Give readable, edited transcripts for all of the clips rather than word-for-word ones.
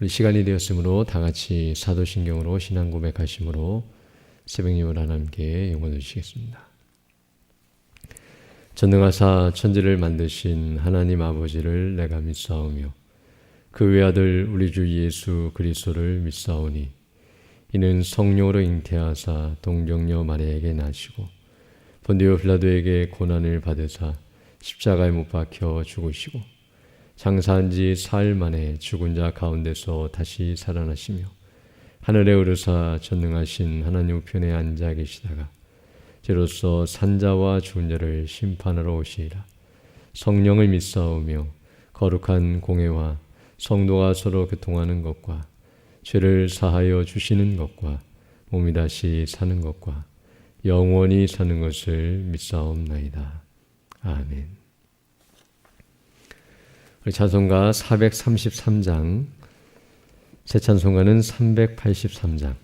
우리 시간이 되었으므로 다 같이 사도신경으로 신앙 고백하심으로 새벽 예물 하나님께 영광을 드리겠습니다. 전능하사 천지를 만드신 하나님 아버지를 내가 믿사오며 그 외아들 우리 주 예수 그리스도를 믿사오니 이는 성령으로 잉태하사 동정녀 마리아에게 나시고 본디오 빌라도에게 고난을 받으사 십자가에 못 박혀 죽으시고 장사한 지 사흘 만에 죽은 자 가운데서 다시 살아나시며 하늘에 오르사 전능하신 하나님 우편에 앉아 계시다가 저로서 산자와 죽은 자를 심판하러 오시리라. 성령을 믿사오며 거룩한 공회와 성도가 서로 교통하는 것과 죄를 사하여 주시는 것과 몸이 다시 사는 것과 영원히 사는 것을 믿사옵나이다. 아멘. 우리 찬송가 433장, 새 찬송가는 383장.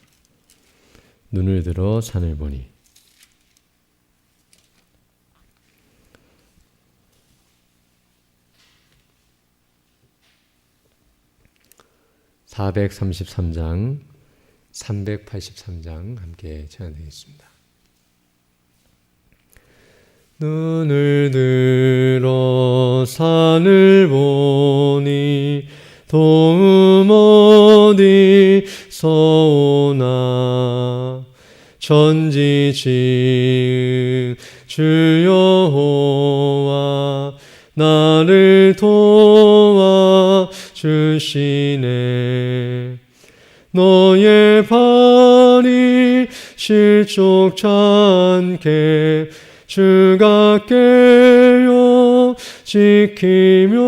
눈을 들어 산을 보니. (433장) 383장 함께 찬양드리겠습니다. 눈을 들어 산을 보니 도움 어디서 오나 천지 지은 주 여호와 나를 도와 주시네. 너의 발이 실족치 않게 주가 깨어 지키며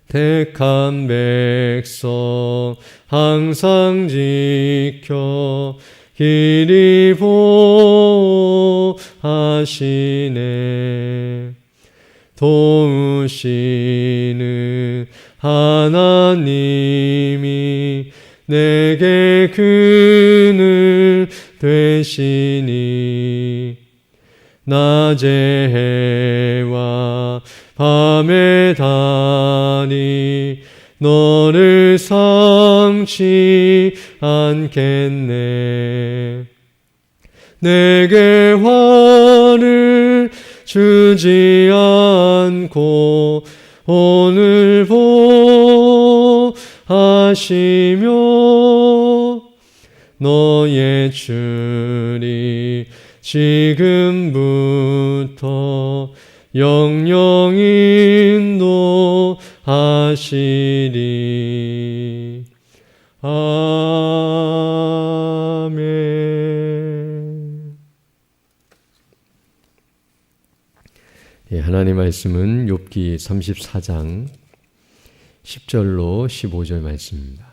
택한 백성 항상 지켜 길이 보호하시네. 도우시는 하나님이 내게 그늘 되시니 낮의 해와 밤의 달이 너를 상치 않겠네. 내게 화를 주지 않고 오늘 보하시며 너의 줄이 지금부터 영영 인도하시리. 아멘. 하나님 말씀은 욥기 34장 10절로 15절 말씀입니다.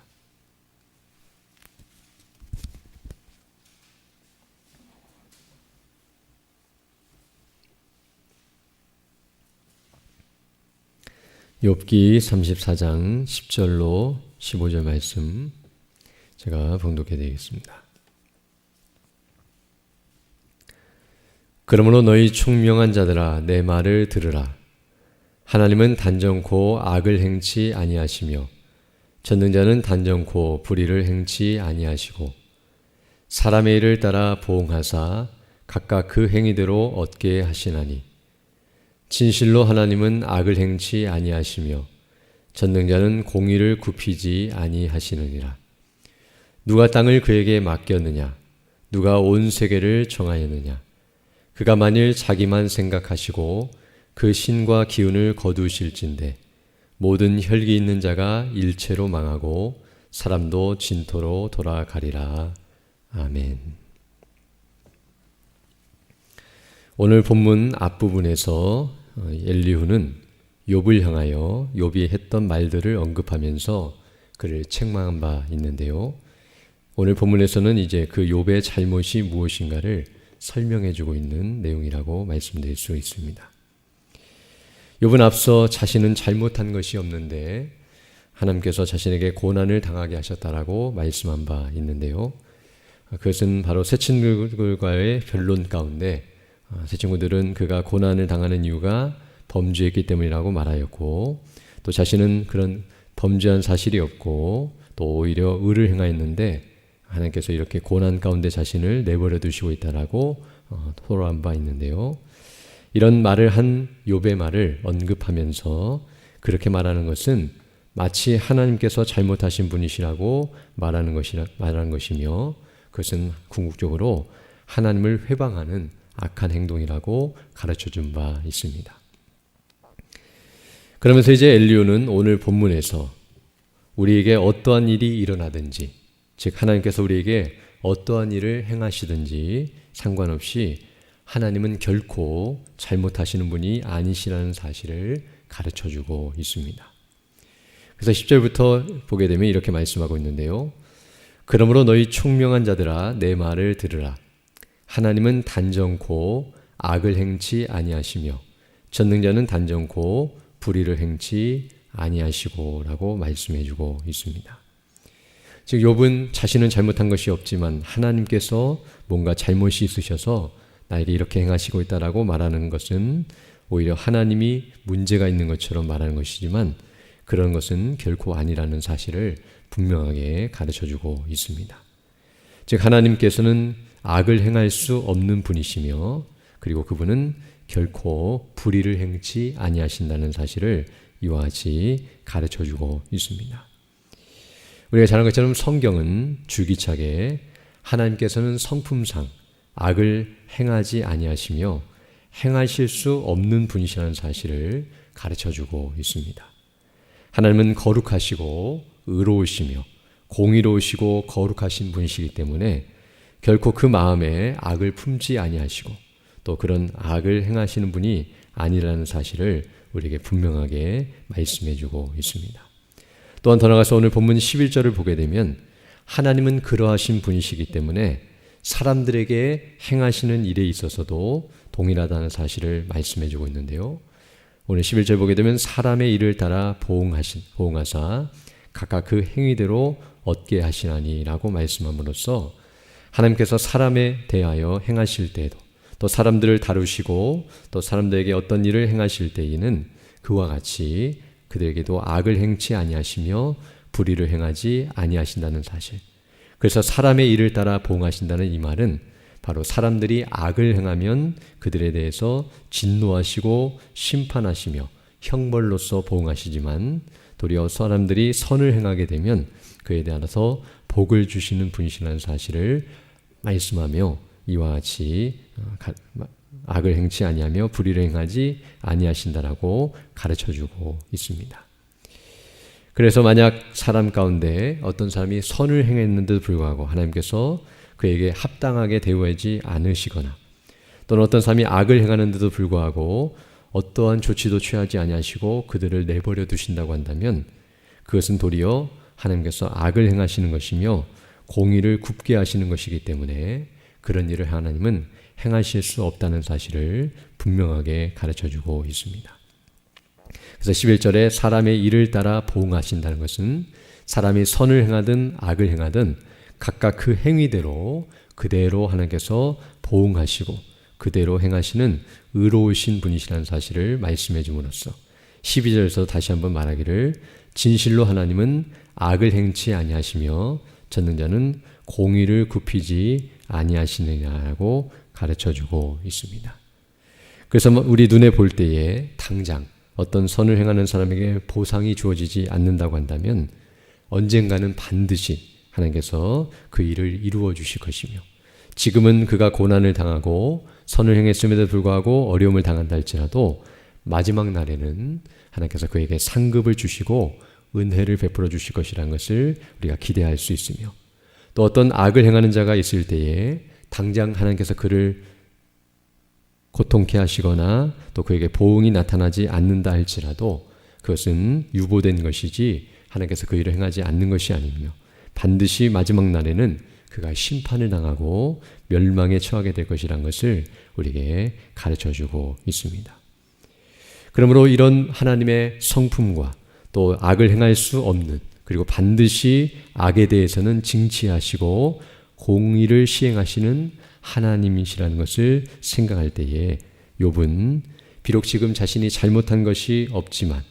욥기 34장 10절로 15절 말씀 제가 봉독해 드리겠습니다. 그러므로 너희 총명한 자들아 내 말을 들으라. 하나님은 단정코 악을 행치 아니하시며 전능자는 단정코 불의를 행치 아니하시고 사람의 일을 따라 보응하사 각각 그 행위대로 얻게 하시나니 진실로 하나님은 악을 행치 아니하시며 전능자는 공의를 굽히지 아니하시느니라. 누가 땅을 그에게 맡겼느냐? 누가 온 세계를 정하였느냐? 그가 만일 자기만 생각하시고 그 신과 기운을 거두실진대 모든 혈기 있는 자가 일체로 망하고 사람도 진토로 돌아가리라. 아멘. 오늘 본문 앞부분에서 엘리후는 욥을 향하여 욥이 했던 말들을 언급하면서 그를 책망한 바 있는데요. 오늘 본문에서는 이제 그 욥의 잘못이 무엇인가를 설명해 주고 있는 내용이라고 말씀드릴 수 있습니다. 욥은 앞서 자신은 잘못한 것이 없는데 하나님께서 자신에게 고난을 당하게 하셨다라고 말씀한 바 있는데요. 그것은 바로 새 친구들과의 변론 가운데 새 친구들은 그가 고난을 당하는 이유가 범죄했기 때문이라고 말하였고 또 자신은 그런 범죄한 사실이 없고 또 오히려 의를 행하였는데 하나님께서 이렇게 고난 가운데 자신을 내버려 두시고 있다라고 토로한 바 있는데요. 이런 말을 한 욥의 말을 언급하면서 그렇게 말하는 것은 마치 하나님께서 잘못하신 분이시라고 말하는 것이며 그것은 궁극적으로 하나님을 회방하는 악한 행동이라고 가르쳐 준 바 있습니다. 그러면서 이제 엘리야는 오늘 본문에서 우리에게 어떠한 일이 일어나든지, 즉 하나님께서 우리에게 어떠한 일을 행하시든지 상관없이 하나님은 결코 잘못하시는 분이 아니시라는 사실을 가르쳐주고 있습니다. 그래서 10절부터 보게 되면 이렇게 말씀하고 있는데요. 그러므로 너희 총명한 자들아 내 말을 들으라. 하나님은 단정코 악을 행치 아니하시며 전능자는 단정코 불의를 행치 아니하시고 라고 말씀해주고 있습니다. 즉 욥은 자신은 잘못한 것이 없지만 하나님께서 뭔가 잘못이 있으셔서 나에게 이렇게 행하시고 있다라고 말하는 것은 오히려 하나님이 문제가 있는 것처럼 말하는 것이지만 그런 것은 결코 아니라는 사실을 분명하게 가르쳐주고 있습니다. 즉 하나님께서는 악을 행할 수 없는 분이시며 그리고 그분은 결코 불의를 행치 아니하신다는 사실을 이와 같이 가르쳐주고 있습니다. 우리가 잘 아는 것처럼 성경은 줄기차게 하나님께서는 성품상 악을 행하지 아니하시며 행하실 수 없는 분이시라는 사실을 가르쳐주고 있습니다. 하나님은 거룩하시고 의로우시며 공의로우시고 거룩하신 분이시기 때문에 결코 그 마음에 악을 품지 아니하시고 또 그런 악을 행하시는 분이 아니라는 사실을 우리에게 분명하게 말씀해주고 있습니다. 또한 더 나아가서 오늘 본문 11절을 보게 되면 하나님은 그러하신 분이시기 때문에 사람들에게 행하시는 일에 있어서도 동일하다는 사실을 말씀해주고 있는데요. 오늘 11절 보게 되면 사람의 일을 따라 보응하사 각각 그 행위대로 얻게 하시나니 라고 말씀함으로써 하나님께서 사람에 대하여 행하실 때에도 또 사람들을 다루시고 또 사람들에게 어떤 일을 행하실 때에는 그와 같이 그들에게도 악을 행치 아니하시며 불의를 행하지 아니하신다는 사실. 그래서 사람의 일을 따라 보응하신다는 이 말은 바로 사람들이 악을 행하면 그들에 대해서 진노하시고 심판하시며 형벌로서 보응하시지만 도리어 사람들이 선을 행하게 되면 그에 대해서 복을 주시는 분이시라는 사실을 말씀하며 이와 같이 악을 행치 아니하며 불의를 행하지 아니하신다라고 가르쳐주고 있습니다. 그래서 만약 사람 가운데 어떤 사람이 선을 행했는데도 불구하고 하나님께서 그에게 합당하게 대우하지 않으시거나 또는 어떤 사람이 악을 행하는데도 불구하고 어떠한 조치도 취하지 아니하시고 그들을 내버려 두신다고 한다면 그것은 도리어 하나님께서 악을 행하시는 것이며 공의를 굽게 하시는 것이기 때문에 그런 일을 하나님은 행하실 수 없다는 사실을 분명하게 가르쳐주고 있습니다. 그래서 11절에 사람의 일을 따라 보응하신다는 것은 사람이 선을 행하든 악을 행하든 각각 그 행위대로 그대로 하나님께서 보응하시고 그대로 행하시는 의로우신 분이시라는 사실을 말씀해 줌으로써 12절에서 다시 한번 말하기를 진실로 하나님은 악을 행치 아니하시며 전능자는 공의를 굽히지 아니하시느냐고 가르쳐주고 있습니다. 그래서 우리 눈에 볼 때에 당장 어떤 선을 행하는 사람에게 보상이 주어지지 않는다고 한다면 언젠가는 반드시 하나님께서 그 일을 이루어 주실 것이며 지금은 그가 고난을 당하고 선을 행했음에도 불구하고 어려움을 당한다 할지라도 마지막 날에는 하나님께서 그에게 상급을 주시고 은혜를 베풀어 주실 것이라는 것을 우리가 기대할 수 있으며 또 어떤 악을 행하는 자가 있을 때에 당장 하나님께서 그를 고통케 하시거나 또 그에게 보응이 나타나지 않는다 할지라도 그것은 유보된 것이지 하나님께서 그 일을 행하지 않는 것이 아니며 반드시 마지막 날에는 그가 심판을 당하고 멸망에 처하게 될 것이라는 것을 우리에게 가르쳐주고 있습니다. 그러므로 이런 하나님의 성품과 또 악을 행할 수 없는 그리고 반드시 악에 대해서는 징치하시고 공의를 시행하시는 하나님이시라는 것을 생각할 때에 욥은 비록 지금 자신이 잘못한 것이 없지만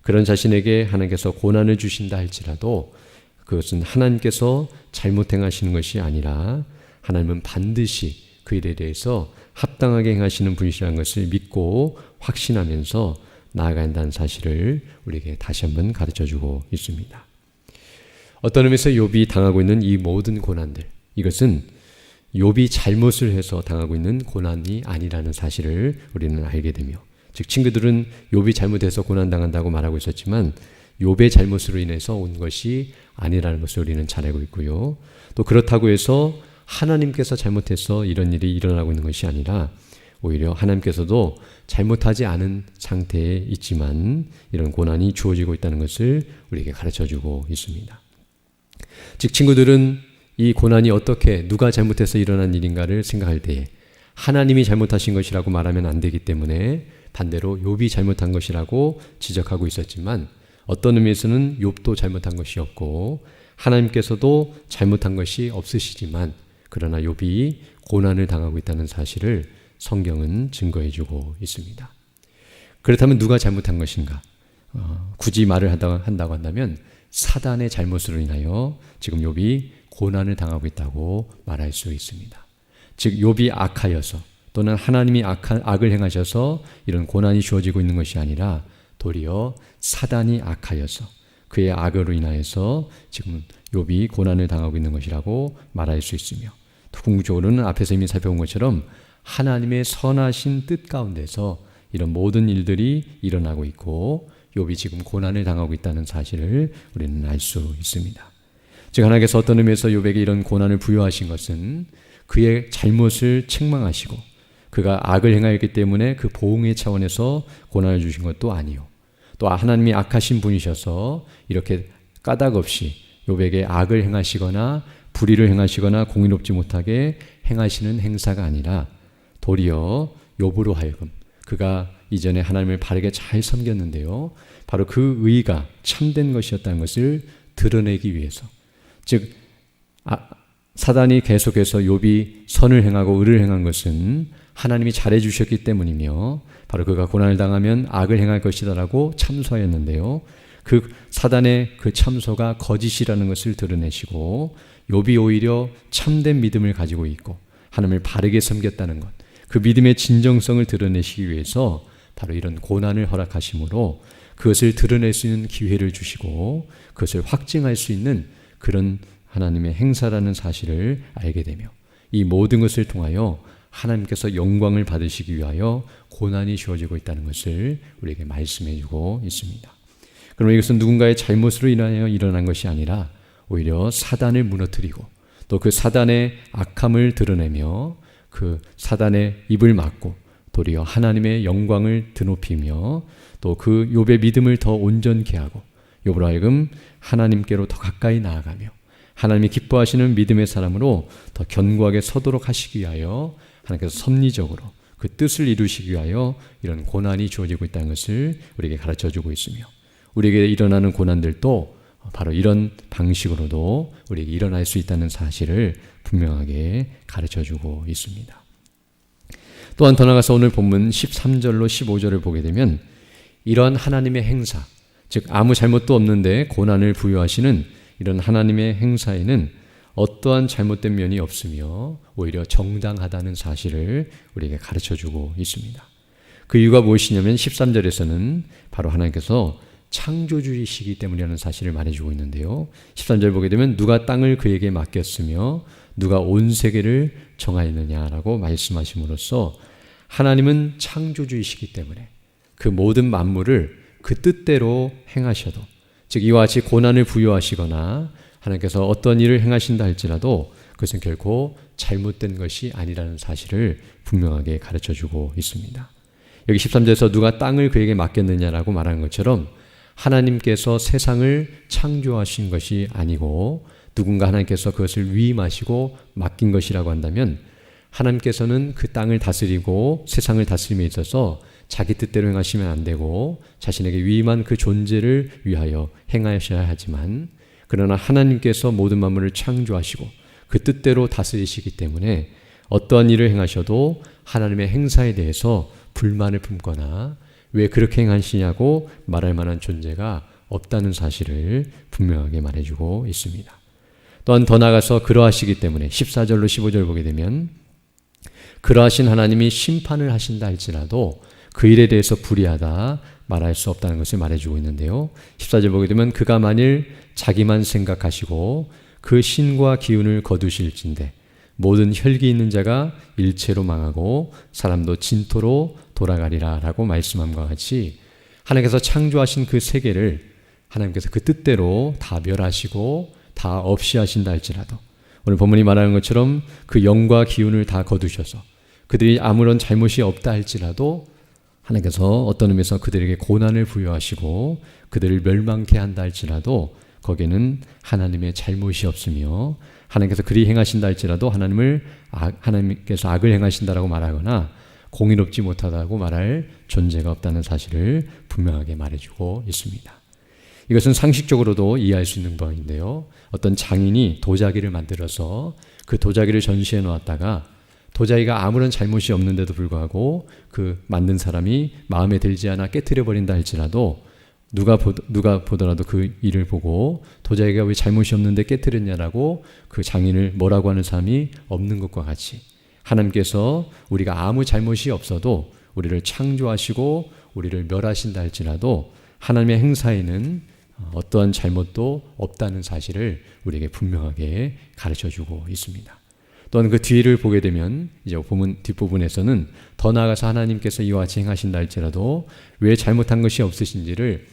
그런 자신에게 하나님께서 고난을 주신다 할지라도 그것은 하나님께서 잘못 행하시는 것이 아니라 하나님은 반드시 그 일에 대해서 합당하게 행하시는 분이시라는 것을 믿고 확신하면서 나아가야 한다는 사실을 우리에게 다시 한번 가르쳐주고 있습니다. 어떤 의미에서 욥이 당하고 있는 이 모든 고난들, 이것은 욥이 잘못을 해서 당하고 있는 고난이 아니라는 사실을 우리는 알게 되며, 즉 친구들은 욥이 잘못해서 고난당한다고 말하고 있었지만 욥의 잘못으로 인해서 온 것이 아니라는 것을 우리는 잘 알고 있고요. 또 그렇다고 해서 하나님께서 잘못해서 이런 일이 일어나고 있는 것이 아니라 오히려 하나님께서도 잘못하지 않은 상태에 있지만 이런 고난이 주어지고 있다는 것을 우리에게 가르쳐주고 있습니다. 즉 친구들은 이 고난이 어떻게 누가 잘못해서 일어난 일인가를 생각할 때에 하나님이 잘못하신 것이라고 말하면 안 되기 때문에 반대로 욥이 잘못한 것이라고 지적하고 있었지만 어떤 의미에서는 욥도 잘못한 것이 없고 하나님께서도 잘못한 것이 없으시지만 그러나 욥이 고난을 당하고 있다는 사실을 성경은 증거해주고 있습니다. 그렇다면 누가 잘못한 것인가? 굳이 말을 한다고 한다면 사단의 잘못으로 인하여 지금 욥이 고난을 당하고 있다고 말할 수 있습니다. 즉 욥이 악하여서 또는 하나님이 악을 행하셔서 이런 고난이 주어지고 있는 것이 아니라 도리어 사단이 악하여서 그의 악으로 인하여서 지금 욥이 고난을 당하고 있는 것이라고 말할 수 있으며, 또 궁극적으로는 앞에서 이미 살펴본 것처럼 하나님의 선하신 뜻 가운데서 이런 모든 일들이 일어나고 있고 욥이 지금 고난을 당하고 있다는 사실을 우리는 알 수 있습니다. 즉 하나님께서 어떤 의미에서 욥에게 이런 고난을 부여하신 것은 그의 잘못을 책망하시고 그가 악을 행하였기 때문에 그 보응의 차원에서 고난을 주신 것도 아니요, 또 하나님이 악하신 분이셔서 이렇게 까닭없이 욥에게 악을 행하시거나 불의를 행하시거나 공의롭지 못하게 행하시는 행사가 아니라 도리어 욥으로 하여금 그가 이전에 하나님을 바르게 잘 섬겼는데요, 바로 그 의가 참된 것이었다는 것을 드러내기 위해서, 즉 사단이 계속해서 욥이 선을 행하고 의를 행한 것은 하나님이 잘해 주셨기 때문이며 바로 그가 고난을 당하면 악을 행할 것이다라고 참소하였는데요, 그 사단의 그 참소가 거짓이라는 것을 드러내시고 욥이 오히려 참된 믿음을 가지고 있고 하나님을 바르게 섬겼다는 것, 그 믿음의 진정성을 드러내시기 위해서 바로 이런 고난을 허락하심으로 그것을 드러낼 수 있는 기회를 주시고 그것을 확증할 수 있는 그런 하나님의 행사라는 사실을 알게 되며 이 모든 것을 통하여 하나님께서 영광을 받으시기 위하여 고난이 주어지고 있다는 것을 우리에게 말씀해 주고 있습니다. 그러면 이것은 누군가의 잘못으로 인하여 일어난 것이 아니라 오히려 사단을 무너뜨리고 또 그 사단의 악함을 드러내며 그 사단의 입을 막고 도리어 하나님의 영광을 드높이며 또 그 욥의 믿음을 더 온전케 하고 욥으로 하여금 하나님께로 더 가까이 나아가며 하나님이 기뻐하시는 믿음의 사람으로 더 견고하게 서도록 하시기 위하여 하나님께서 섭리적으로 그 뜻을 이루시기 위하여 이런 고난이 주어지고 있다는 것을 우리에게 가르쳐주고 있으며 우리에게 일어나는 고난들도 바로 이런 방식으로도 우리에게 일어날 수 있다는 사실을 분명하게 가르쳐주고 있습니다. 또한 더 나아가서 오늘 본문 13절로 15절을 보게 되면 이러한 하나님의 행사, 즉 아무 잘못도 없는데 고난을 부여하시는 이런 하나님의 행사에는 어떠한 잘못된 면이 없으며 오히려 정당하다는 사실을 우리에게 가르쳐주고 있습니다. 그 이유가 무엇이냐면 13절에서는 바로 하나님께서 창조주이시기 때문이라는 사실을 말해주고 있는데요, 13절 보게 되면 누가 땅을 그에게 맡겼으며 누가 온 세계를 정하였느냐라고 말씀하심으로써 하나님은 창조주이시기 때문에 그 모든 만물을 그 뜻대로 행하셔도, 즉 이와 같이 고난을 부여하시거나 하나님께서 어떤 일을 행하신다 할지라도 그것은 결코 잘못된 것이 아니라는 사실을 분명하게 가르쳐주고 있습니다. 여기 13절에서 누가 땅을 그에게 맡겼느냐라고 말하는 것처럼 하나님께서 세상을 창조하신 것이 아니고 누군가 하나님께서 그것을 위임하시고 맡긴 것이라고 한다면 하나님께서는 그 땅을 다스리고 세상을 다스림에 있어서 자기 뜻대로 행하시면 안 되고 자신에게 위임한 그 존재를 위하여 행하셔야 하지만, 그러나 하나님께서 모든 만물을 창조하시고 그 뜻대로 다스리시기 때문에 어떠한 일을 행하셔도 하나님의 행사에 대해서 불만을 품거나 왜 그렇게 행하시냐고 말할 만한 존재가 없다는 사실을 분명하게 말해주고 있습니다. 또한 더 나아가서 그러하시기 때문에 14절로 15절 보게 되면 그러하신 하나님이 심판을 하신다 할지라도 그 일에 대해서 불의하다 말할 수 없다는 것을 말해주고 있는데요. 14절 보게 되면 그가 만일 자기만 생각하시고 그 신과 기운을 거두실진데 모든 혈기 있는 자가 일체로 망하고 사람도 진토로 돌아가리라 라고 말씀함과 같이 하나님께서 창조하신 그 세계를 하나님께서 그 뜻대로 다 멸하시고 다 없이 하신다 할지라도 오늘 본문이 말하는 것처럼 그 영과 기운을 다 거두셔서 그들이 아무런 잘못이 없다 할지라도 하나님께서 어떤 의미에서 그들에게 고난을 부여하시고 그들을 멸망케 한다 할지라도 거기에는 하나님의 잘못이 없으며 하나님께서 그리 행하신다 할지라도 하나님께서 악을 행하신다라고 말하거나 공의롭지 못하다고 말할 존재가 없다는 사실을 분명하게 말해주고 있습니다. 이것은 상식적으로도 이해할 수 있는 바인데요. 어떤 장인이 도자기를 만들어서 그 도자기를 전시해 놓았다가 도자기가 아무런 잘못이 없는데도 불구하고 그 만든 사람이 마음에 들지 않아 깨트려 버린다 할지라도 누가 보더라도 그 일을 보고 도자기가 왜 잘못이 없는데 깨트렸냐라고 그 장인을 뭐라고 하는 사람이 없는 것과 같이 하나님께서 우리가 아무 잘못이 없어도 우리를 창조하시고 우리를 멸하신다 할지라도 하나님의 행사에는 어떠한 잘못도 없다는 사실을 우리에게 분명하게 가르쳐주고 있습니다. 또한 그 뒤를 보게 되면 이제 본문 뒷부분에서는 더 나아가서 하나님께서 이와 같이 행하신다 할지라도 왜 잘못한 것이 없으신지를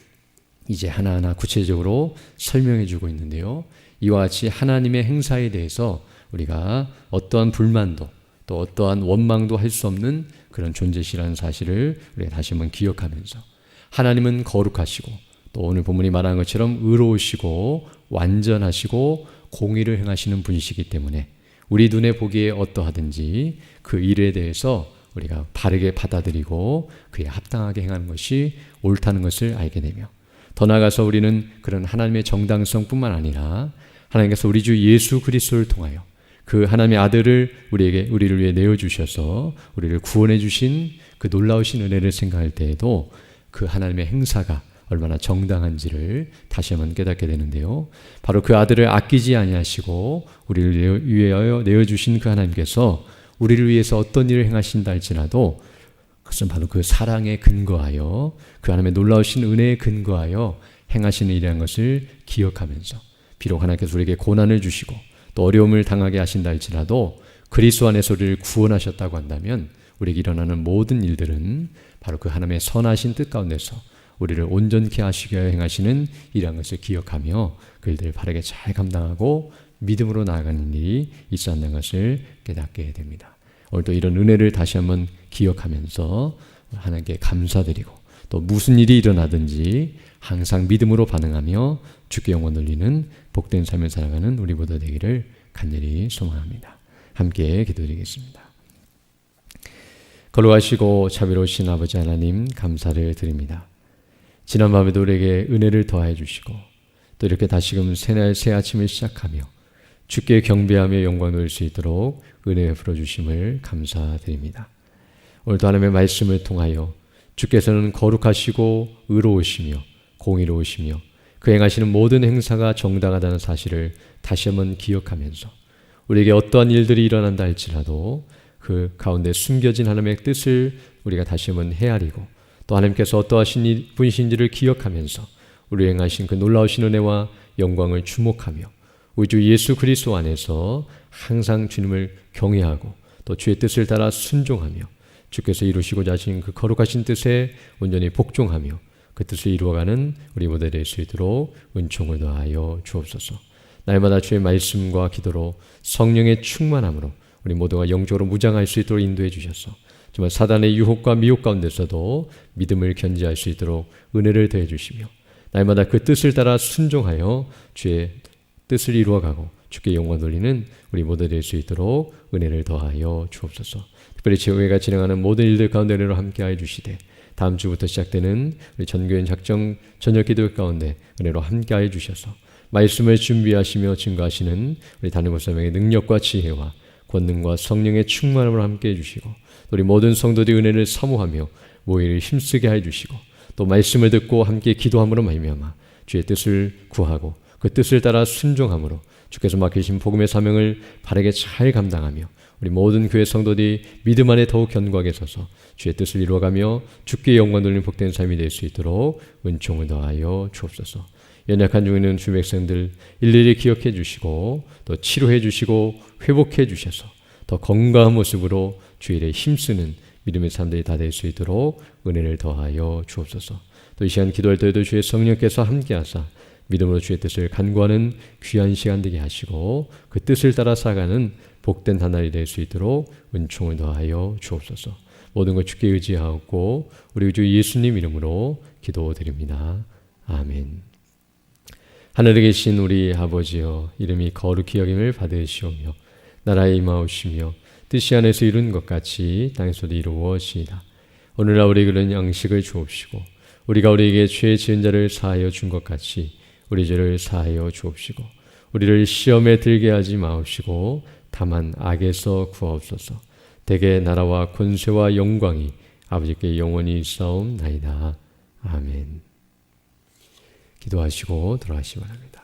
이제 하나하나 구체적으로 설명해 주고 있는데요. 이와 같이 하나님의 행사에 대해서 우리가 어떠한 불만도 또 어떠한 원망도 할 수 없는 그런 존재시라는 사실을 우리가 다시 한번 기억하면서 하나님은 거룩하시고 또 오늘 본문이 말하는 것처럼 의로우시고 완전하시고 공의를 행하시는 분이시기 때문에 우리 눈에 보기에 어떠하든지 그 일에 대해서 우리가 바르게 받아들이고 그에 합당하게 행하는 것이 옳다는 것을 알게 되며 더 나아가서 우리는 그런 하나님의 정당성뿐만 아니라 하나님께서 우리 주 예수 그리스도를 통하여 그 하나님의 아들을 우리를 위해 내어주셔서 우리를 구원해 주신 그 놀라우신 은혜를 생각할 때에도 그 하나님의 행사가 얼마나 정당한지를 다시 한번 깨닫게 되는데요. 바로 그 아들을 아끼지 아니하시고 우리를 위하여 내어주신 그 하나님께서 우리를 위해서 어떤 일을 행하신다 할지라도 그것은 바로 그 사랑에 근거하여 그 하나님의 놀라우신 은혜에 근거하여 행하시는 일이라는 것을 기억하면서 비록 하나님께서 우리에게 고난을 주시고 또 어려움을 당하게 하신다 할지라도 그리스도 안에서 우리를 구원하셨다고 한다면 우리에게 일어나는 모든 일들은 바로 그 하나님의 선하신 뜻 가운데서 우리를 온전케 하시게 행하시는 일이라는 것을 기억하며 그 일들을 바르게 잘 감당하고 믿음으로 나아가는 일이 있어야 한다는 것을 깨닫게 됩니다. 오늘도 이런 은혜를 다시 한번 기억하면서 하나님께 감사드리고 또 무슨 일이 일어나든지 항상 믿음으로 반응하며 주께 영광 돌리는 복된 삶을 살아가는 우리 모두 되기를 간절히 소망합니다. 함께 기도드리겠습니다. 거룩하시고 자비로우신 아버지 하나님 감사를 드립니다. 지난 밤에도 우리에게 은혜를 더해 주시고 또 이렇게 다시금 새날 새 아침을 시작하며 주께 경배하며 영광 돌릴 수 있도록 은혜 베풀어 주심을 감사드립니다. 오늘도 하나님의 말씀을 통하여 주께서는 거룩하시고 의로우시며 공의로우시며 그 행하시는 모든 행사가 정당하다는 사실을 다시 한번 기억하면서 우리에게 어떠한 일들이 일어난다 할지라도 그 가운데 숨겨진 하나님의 뜻을 우리가 다시 한번 헤아리고 또 하나님께서 어떠하신 분이신지를 기억하면서 우리 행하신 그 놀라우신 은혜와 영광을 주목하며 우리 주 예수 그리스도 안에서 항상 주님을 경외하고 또 주의 뜻을 따라 순종하며 주께서 이루시고자 하신 그 거룩하신 뜻에 온전히 복종하며 그 뜻을 이루어가는 우리 모두 될 수 있도록 은총을 더하여 주옵소서. 날마다 주의 말씀과 기도로 성령의 충만함으로 우리 모두가 영적으로 무장할 수 있도록 인도해 주셔서 정말 사단의 유혹과 미혹 가운데서도 믿음을 견지할 수 있도록 은혜를 더해 주시며 날마다 그 뜻을 따라 순종하여 주의 뜻을 이루어가고 주께 영광 돌리는 우리 모두 될 수 있도록 은혜를 더하여 주옵소서. 특별히 제후회가 진행하는 모든 일들 가운데 은혜로 함께하여 주시되 다음 주부터 시작되는 우리 전교인 작정 저녁 기도 가운데 은혜로 함께하여 주셔서 말씀을 준비하시며 증거하시는 우리 담임 목사님의 능력과 지혜와 권능과 성령의 충만함을 함께해 주시고 우리 모든 성도들이 은혜를 사모하며 모이를 힘쓰게 해주시고 또 말씀을 듣고 함께 기도함으로 말미암아 주의 뜻을 구하고 그 뜻을 따라 순종함으로 주께서 맡기신 복음의 사명을 바르게 잘 감당하며 우리 모든 교회 성도들이 믿음 안에 더욱 견고하게 서서 주의 뜻을 이루어가며 주께 영광 돌리는 복된 삶이 될 수 있도록 은총을 더하여 주옵소서. 연약한 중에 있는 주 백성들 일일이 기억해 주시고 또 치료해 주시고 회복해 주셔서 더 건강한 모습으로 주의 일에 힘쓰는 믿음의 사람들이 다 될 수 있도록 은혜를 더하여 주옵소서. 또 이 시간 기도할 때에도 주의 성령께서 함께하사 믿음으로 주의 뜻을 간구하는 귀한 시간 되게 하시고 그 뜻을 따라 살아가는 복된 하나이 될 수 있도록 은총을 더하여 주옵소서. 모든 것 주께 의지하고 우리 주 예수님 이름으로 기도드립니다. 아멘. 하늘에 계신 우리 아버지여, 이름이 거룩히 여김을 받으시오며 나라에 임하오시며 뜻이 하늘에서 이룬 것 같이 땅에서도 이루어지이다. 오늘날 우리에게 그런 양식을 주옵시고 우리가 우리에게 죄 지은 자를 사하여 준 것 같이 우리 죄를 사하여 주옵시고 우리를 시험에 들게 하지 마옵시고 다만 악에서 구하옵소서. 대개 나라와 권세와 영광이 아버지께 영원히 있사옵나이다. 아멘. 기도하시고 돌아가시기 바랍니다.